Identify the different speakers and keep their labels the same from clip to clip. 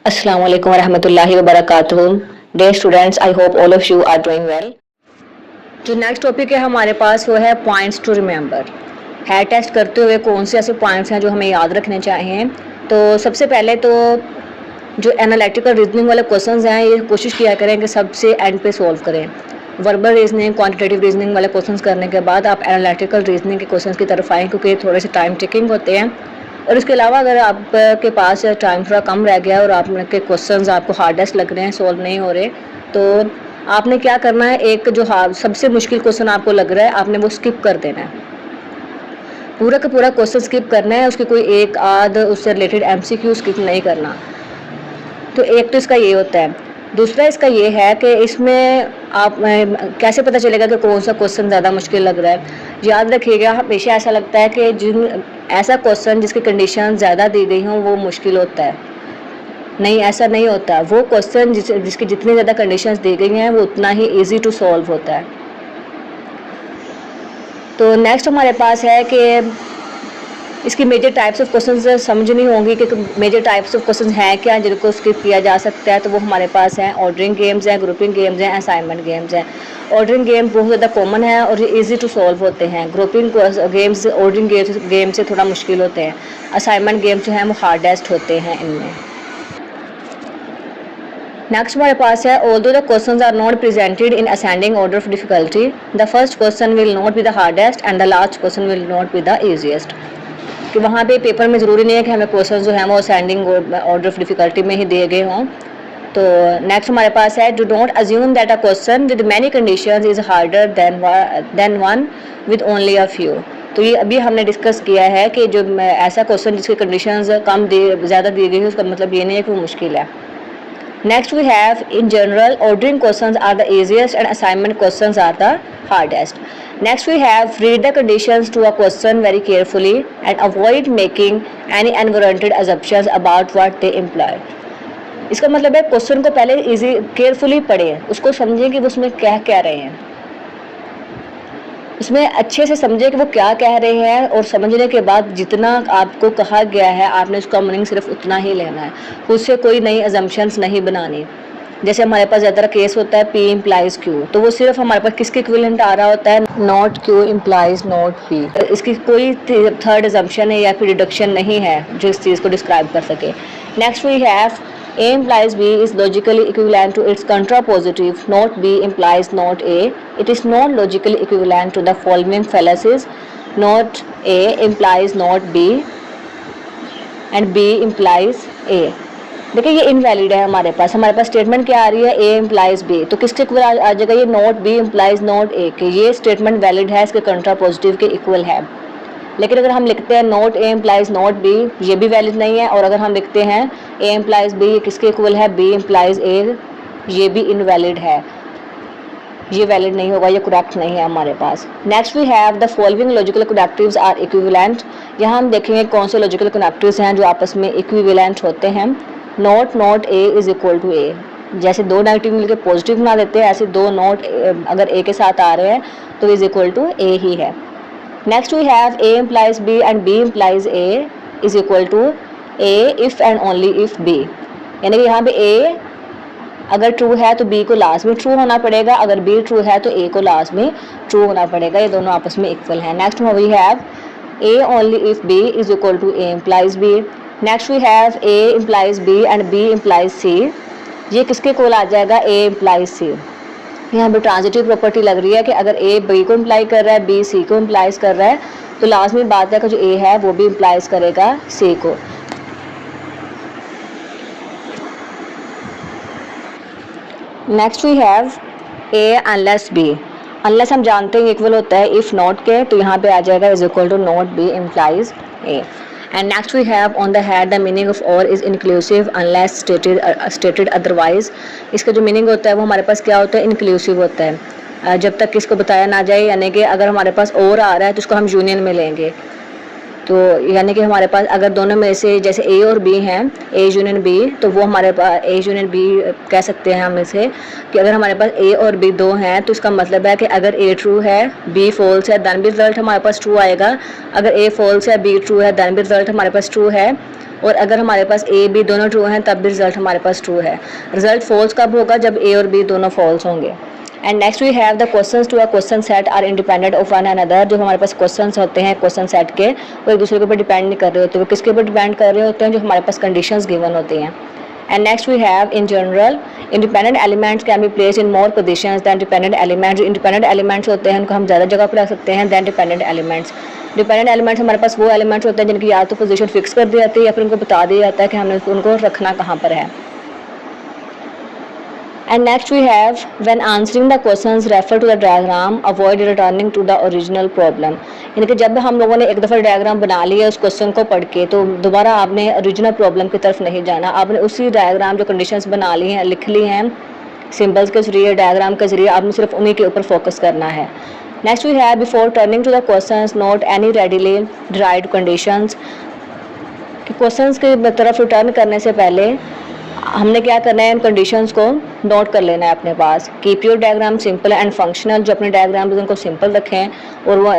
Speaker 1: Assalamu alaikum warahmatullahi wabarakatuh. Dear students, I hope all of you are doing well. जो next topic है हमारे पास वो है पॉइंट्स टू रिमेंबर। है टेस्ट करते हुए कौन से ऐसे पॉइंट्स हैं जो हमें याद रखने चाहिए। तो सबसे पहले तो जो एनालिटिकल रीजनिंग वाले क्वेश्चंस हैं ये कोशिश किया करें कि सबसे एंड पे सॉल्व करें। वर्बल रीजनिंग, क्वांटिटेटिव रीजनिंग वाले क्वेश्चंस करने के बाद आप एनालिटिकल रीजनिंग के क्वेश्चंस की तरफ आएँ, क्योंकि थोड़े से टाइम टेकिंग होते हैं। और इसके अलावा अगर आपके पास टाइम थोड़ा कम रह गया और आपके क्वेश्चंस आपको हार्डेस्ट लग रहे हैं, सॉल्व नहीं हो रहे, तो आपने क्या करना है, एक जो सबसे मुश्किल क्वेश्चन आपको लग रहा है आपने वो स्किप कर देना है। पूरा का पूरा क्वेश्चन स्किप करना है, उसकी कोई एक आध उससे रिलेटेड एमसीक्यू स्किप नहीं करना। तो एक तो इसका ये होता है। दूसरा इसका ये है कि इसमें आप कैसे पता चलेगा कि कौन सा क्वेश्चन ज़्यादा मुश्किल लग रहा है। याद रखिएगा, हमेशा ऐसा लगता है कि जिन ऐसा क्वेश्चन जिसकी कंडीशन ज़्यादा दी गई हों वो मुश्किल होता है। नहीं, ऐसा नहीं होता। वो क्वेश्चन जिसकी जितनी ज़्यादा कंडीशंस दी गई हैं वो उतना ही इजी टू सॉल्व होता है। तो नेक्स्ट हमारे पास है कि इसकी मेजर टाइप्स ऑफ क्वेश्चंस समझनी होंगी कि मेजर टाइप्स ऑफ क्वेश्चंस हैं क्या जिनको स्किप किया जा सकता है। तो वो हमारे पास हैं ऑर्डरिंग गेम्स हैं, ग्रुपिंग गेम्स हैं, असाइनमेंट गेम्स हैं। ऑर्डरिंग गेम बहुत ज़्यादा कॉमन है और ये इजी टू सॉल्व होते हैं। ग्रुपिंग गेम्स ऑर्डरिंग गेम से थोड़ा मुश्किल होते हैं। असाइनमेंट गेम्स जो हैं वो हार्डेस्ट होते हैं इनमें। नेक्स्ट हमारे पास है although the questions are not presented in ascending order of difficulty, the first question will not be the hardest and the last question will not be the easiest. कि वहाँ पे पेपर में ज़रूरी नहीं है कि हमें क्वेश्चन जो हैं वो असेंडिंग ऑर्डर ऑफ डिफिकल्टी में ही दिए गए हों। तो नेक्स्ट हमारे पास है do not assume that a question with many conditions is harder than one with only a few. तो ये अभी हमने डिस्कस किया है कि जो ऐसा क्वेश्चन जिसकी कंडीशंस ज़्यादा दी गई है उसका मतलब ये नहीं है कि वो मुश्किल है। Next we have in general ordering questions are the easiest and assignment questions are the hardest. Next we have read the conditions to a question very carefully and avoid making any unwarranted assumptions about what they imply. इसका मतलब है question को पहले easy carefully पढ़ें, उसको समझें कि वो उसमें क्या कह रहे हैं, इसमें अच्छे से समझें कि वो क्या कह रहे हैं और समझने के बाद जितना आपको कहा गया है आपने उसका मीनिंग सिर्फ उतना ही लेना है, उससे कोई नई अजम्पशंस नहीं बनानी। जैसे हमारे पास ज़्यादा केस होता है पी इम्प्लाइज क्यू, तो वो सिर्फ हमारे पास किसके इक्विवेलेंट आ रहा होता है, not Q implies not P. इसकी कोई थर्ड अजम्पशन है या फिर डिडक्शन नहीं है जो इस चीज़ को डिस्क्राइब कर सके। Next we have A implies B is logically equivalent to its contrapositive, not B implies not A. It is not logically equivalent to the following fallacies, not A implies not B and B implies A. देखिए ये invalid है हमारे पास statement क्या आ रही है, A implies B, तो किसके equal आ जाएगा ये, not B implies not A के। ये स्टेटमेंट वैलिड है, इसके कंट्रापोजिटिव के इक्वल है। लेकिन अगर हम लिखते हैं not a implies not be, ये भी वैलिड नहीं है। और अगर हम लिखते हैं ए इम्प्लाइज बी, ये किसके इक्वल है, बी इम्प्लाइज ए, ये भी इनवैलिड है, ये वैलिड नहीं होगा, ये करेक्ट नहीं है हमारे पास। Next we have the following logical connectives are equivalent. यहाँ हम देखेंगे कौन से लॉजिकल कनेक्टिव्स हैं जो आपस में इक्विवेलेंट होते हैं। Not not A is equal to A, जैसे दो नेगेटिव मिलकर पॉजिटिव बना देते हैं, ऐसे दो नॉट अगर ए के साथ आ रहे हैं तो इज इक्वल टू ए ही है। Next we have A implies B and B implies A is equal to A if and only if B। यानी कि यहाँ पे A अगर ट्रू है तो B को लाजमी ट्रू होना पड़ेगा, अगर B ट्रू है तो A को लाजमी ट्रू होना पड़ेगा, ये दोनों आपस में इक्वल हैं। Next we have A only if B is equal to A implies B। Next we have A implies B and B implies C, ये किसके इक्वल आ जाएगा, A implies C। यहाँ पे ट्रांजिटिव प्रॉपर्टी लग रही है कि अगर ए बी को इम्प्लाई कर रहा है, बी सी को इम्प्लाइज कर रहा है, तो लाजमी बात है कि जो ए है वो भी इम्प्लाइज करेगा सी को। Next we have A unless B. Unless हम जानते हैं इक्वल होता है इफ़ नॉट के, तो यहाँ पे आ जाएगा is equal to not B implies A. And next we have on the head the meaning of or is inclusive unless stated otherwise। इसका जो मीनिंग होता है वो हमारे पास क्या होता है, इंक्लूसिव होता है जब तक इसको बताया ना जाए। यानी कि अगर हमारे पास और आ रहा है तो उसको हम यूनियन में लेंगे। तो यानी कि हमारे पास अगर दोनों में से जैसे ए और बी हैं, ए यूनियन बी, तो वो हमारे पास ए यूनियन बी कह सकते हैं हम इसे कि अगर हमारे पास ए और बी दो हैं तो इसका मतलब है कि अगर ए ट्रू है बी फॉल्स है देन भी रिजल्ट हमारे पास ट्रू आएगा, अगर ए फॉल्स है बी ट्रू है देन भी रिजल्ट हमारे पास ट्रू है। और अगर हमारे पास ए बी दोनों ट्रू हैं तब भी रिजल्ट हमारे पास ट्रू है। रिजल्ट फॉल्स कब होगा? जब ए और बी दोनों फॉल्स होंगे। And next we have the questions to a question set are independent of one another. जो हमारे पास क्वेश्चंस होते हैं क्वेश्चन सेट के, वो एक दूसरे के ऊपर डिपेंड नहीं कर रहे होते, वो किसके ऊपर डिपेंड कर रहे होते हैं? जो हमारे पास कंडीशंस गिवन होती हैं। And next we have in general independent elements can be place in more positions than dependent elements. जो इंडिपेंडेंट एलिमेंट्स होते हैं उनको हम ज़्यादा जगह पर रख सकते हैं than dependent elements. Dependent elements हमारे पास वो एलिमेंट्स होते हैं जिनकी या तो पोजीशन फिक्स कर दी जाती है या फिर उनको बता दिया जाता है कि हमने उनको रखना कहाँ पर है। And next we have when answering the questions refer to the diagram, avoid returning to the original problem। यानी कि जब हम लोगों ने एक दफ़ा डायग्राम बना लिया उस क्वेश्चन को पढ़ के, तो दोबारा आपने ओरिजिनल प्रॉब्लम की तरफ नहीं जाना। आपने उसी डायग्राम जो कंडीशंस बना ली हैं, लिख ली हैं सिंबल्स के जरिए, डायग्राम के जरिए, आपने सिर्फ उन्हीं के ऊपर फोकस करना है। Next we have before turning to the questions note any readily derived conditions. कि क्वेश्चंस की तरफ रिटर्न करने से पहले हमने क्या करना है? इन कंडीशंस को नोट कर लेना है अपने पास। Keep your diagram simple and functional. जो अपने डायग्राम उनको सिंपल रखें और वो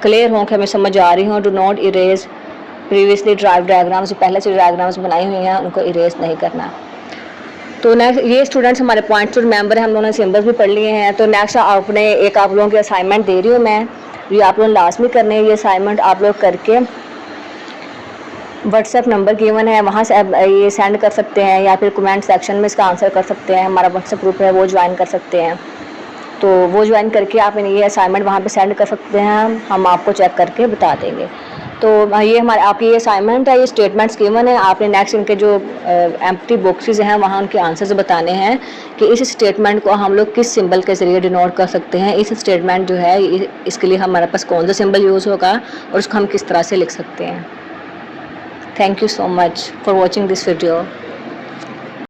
Speaker 1: क्लियर हों कि हमें समझ आ रही हों। Do not erase previously drive diagrams. जो पहले से डायग्राम्स बनाई हुई हैं उनको इरेज नहीं करना। तो नेक्स्ट ये स्टूडेंट्स हमारे पॉइंट्स टू रिमेंबर है, हम लोगों ने सिंबल्स भी पढ़ लिए हैं। तो नेक्स्ट आपने एक आप लोगों की असाइनमेंट दे रही हूँ मैं, ये आप लोग लाजमी करने हैं। ये असाइनमेंट आप लोग करके व्हाट्सएप नंबर गिवन है वहाँ से ये सेंड कर सकते हैं या फिर कमेंट सेक्शन में इसका आंसर कर सकते हैं। हमारा व्हाट्सएप ग्रुप है वो ज्वाइन कर सकते हैं। तो वो ज्वाइन करके आप ये असाइनमेंट वहाँ पे सेंड कर सकते हैं, हम आपको चेक करके बता देंगे। तो ये हमारे आपकी ये असाइनमेंट है, ये स्टेटमेंट्स गिवन है। आपने नेक्स्ट इनके जो एम्प्टी बॉक्सेस हैं वहाँ उनके आंसर्स बताने हैं कि इस स्टेटमेंट को हम लोग किस सिंबल के ज़रिए डिनोट कर सकते हैं। इस स्टेटमेंट जो है इसके लिए हमारे पास कौन सा सिंबल यूज़ होगा और उसको हम किस तरह से लिख सकते हैं। Thank you so much for watching this video.